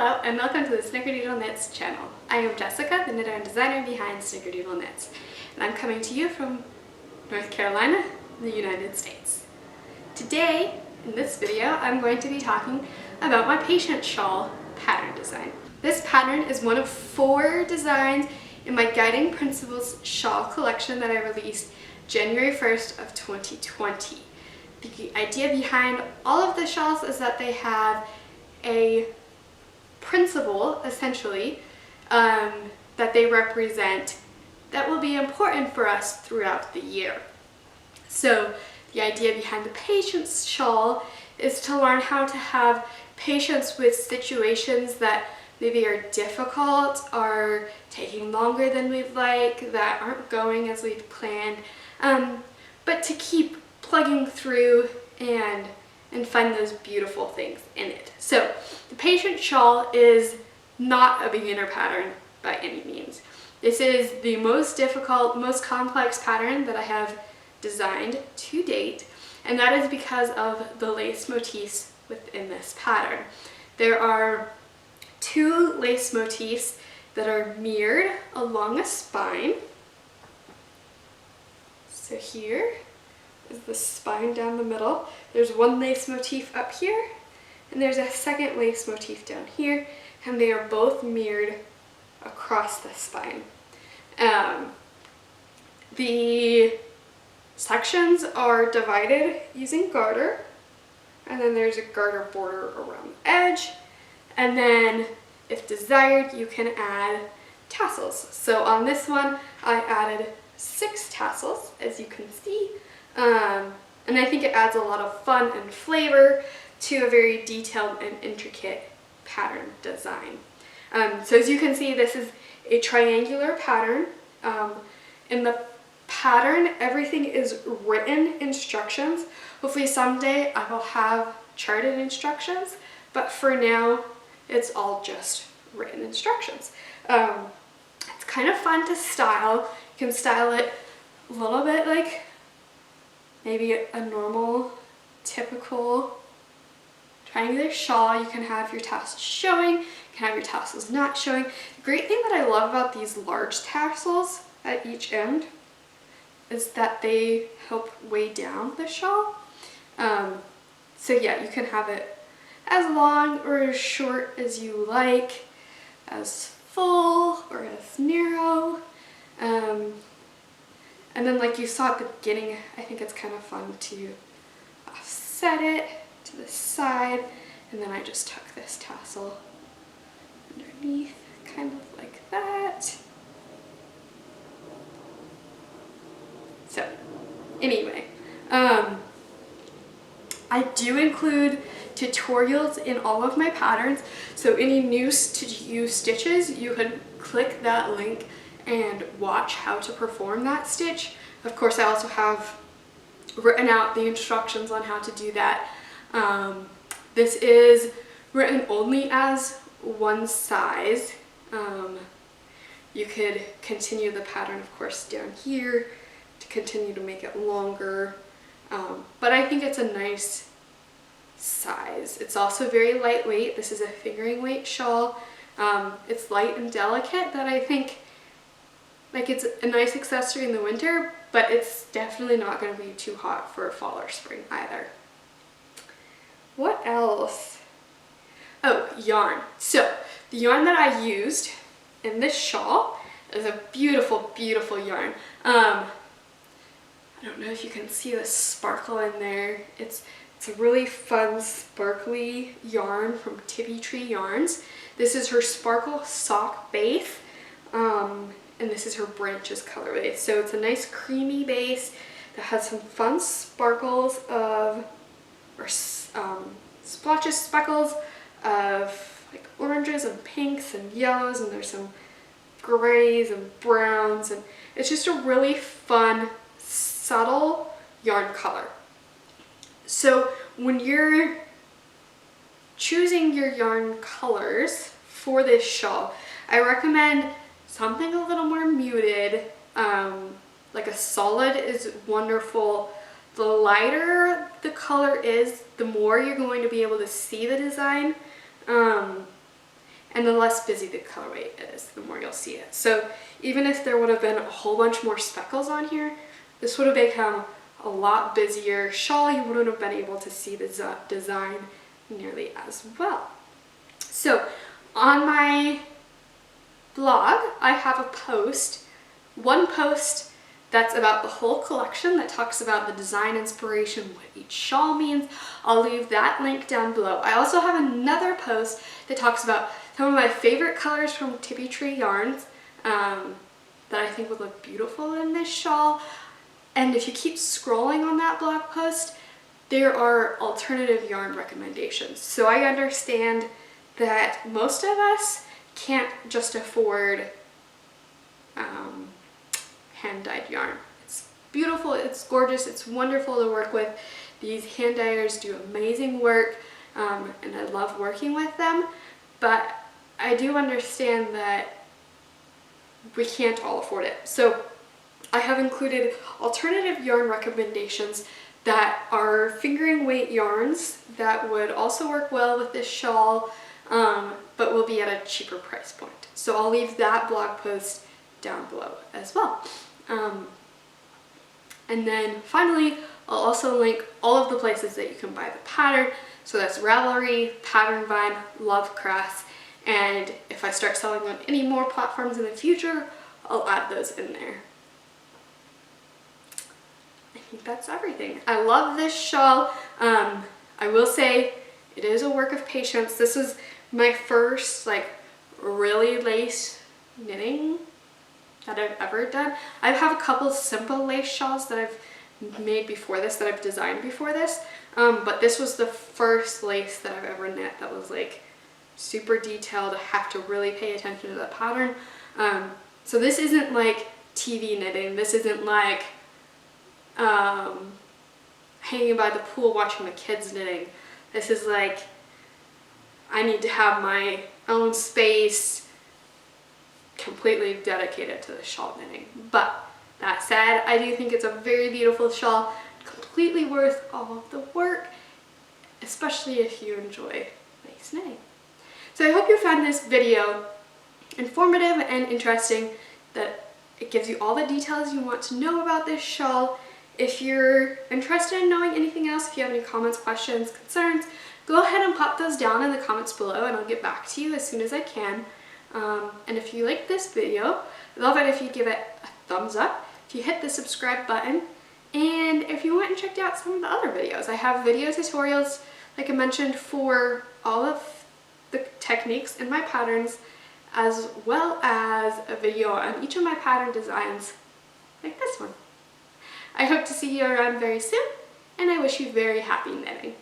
Hello and welcome to the Snickerdoodle Knits channel. I am Jessica, the knitter and designer behind Snickerdoodle Knits, and I'm coming to you from North Carolina, the United States. Today, in this video, I'm going to be talking about my Patience Shawl pattern design. This pattern is one of 4 designs in my Guiding Principles shawl collection that I released January 1st of 2020. The idea behind all of the shawls is that they have a principle, essentially, that they represent that will be important for us throughout the year. So the idea behind the Patience Shawl is to learn how to have patience with situations that maybe are difficult, are taking longer than we'd like, that aren't going as we'd planned, but to keep plugging through and find those beautiful things in it. So the Patience Shawl is not a beginner pattern by any means. This is the most difficult, most complex pattern that I have designed to date, and that is because of the lace motifs within this pattern. There are 2 lace motifs that are mirrored along a spine. So here is the spine down the middle. There's 1 lace motif up here, and there's a 2nd lace motif down here, and they are both mirrored across the spine. The sections are divided using garter, and then there's a garter border around the edge, and then if desired you can add tassels. So on this one I added 6 tassels, as you can see, and I think it adds a lot of fun and flavor to a very detailed and intricate pattern design. So as you can see, this is a triangular pattern. In the pattern, everything is written instructions. Hopefully someday I will have charted instructions, but for now it's all just written instructions. It's kind of fun to style. You can style it a little bit like maybe a normal, typical triangular shawl. You can have your tassels showing, you can have your tassels not showing. The great thing that I love about these large tassels at each end is that they help weigh down the shawl. So yeah, you can have it as long or as short as you like, as full or as narrow. And then, like you saw at the beginning, I think it's kind of fun to offset it to the side, and then I just tuck this tassel underneath, kind of like that. So anyway, I do include tutorials in all of my patterns, so any new to use stitches, you can click that link and watch how to perform that stitch. Of course, I also have written out the instructions on how to do that. This is written only as one size. You could continue the pattern, of course, down here to continue to make it longer, but I think it's a nice size. It's also very lightweight. This is a fingering weight shawl. It's light and delicate, that I think it's a nice accessory in the winter, but it's definitely not going to be too hot for fall or spring either. What else? Oh, yarn. So the yarn that I used in this shawl is a beautiful, beautiful yarn. I don't know if you can see the sparkle in there. It's a really fun, sparkly yarn from Tippy Tree Yarns. This is her Sparkle Sock base, and this is her Branches colorway. So it's a nice creamy base that has some fun sparkles of, or splotches, speckles of like oranges and pinks and yellows, and there's some grays and browns, and it's just a really fun, subtle yarn color. So when you're choosing your yarn colors for this shawl, I recommend something a little more muted. Like a solid is wonderful. The lighter the color is, the more you're going to be able to see the design. and the less busy the colorway is, the more you'll see it. So even if there would have been a whole bunch more speckles on here, this would have become a lot busier shawl. You wouldn't have been able to see the design nearly as well. So on my blog, I have a post, one post that's about the whole collection that talks about the design inspiration, what each shawl means. I'll leave that link down below. I also have another post that talks about some of my favorite colors from Tippy Tree yarns that I think would look beautiful in this shawl. And if you keep scrolling on that blog post, there are alternative yarn recommendations. So I understand that most of us can't just afford hand-dyed yarn. It's beautiful, it's gorgeous, it's wonderful to work with. These hand dyers do amazing work, and I love working with them, but I do understand that we can't all afford it. So I have included alternative yarn recommendations that are fingering weight yarns that would also work well with this shawl, but will be at a cheaper price point. So I'll leave that blog post down below as well. And then finally, I'll also link all of the places that you can buy the pattern. So that's Ravelry, Pattern Vine, LoveCrafts, and if I start selling on any more platforms in the future, I'll add those in there. I think that's everything. I love this shawl. I will say it is a work of patience. This is my first like really lace knitting that I've ever done. I have a couple simple lace shawls that I've made before this, that I've designed before this, but this was the first lace that I've ever knit that was like super detailed. I have to really pay attention to the pattern. So this isn't like TV knitting. This isn't like hanging by the pool watching the kids knitting. This is like, I need to have my own space completely dedicated to the shawl knitting. But that said, I do think it's a very beautiful shawl, completely worth all of the work, especially if you enjoy lace knitting. So I hope you found this video informative and interesting, that it gives you all the details you want to know about this shawl. If you're interested in knowing anything else, if you have any comments, questions, concerns, go ahead and pop those down in the comments below and I'll get back to you as soon as I can. And if you like this video, I'd love it if you give it a thumbs up, if you hit the subscribe button, and if you went and checked out some of the other videos. I have video tutorials, like I mentioned, for all of the techniques in my patterns, as well as a video on each of my pattern designs, like this one. I hope to see you around very soon, and I wish you very happy knitting.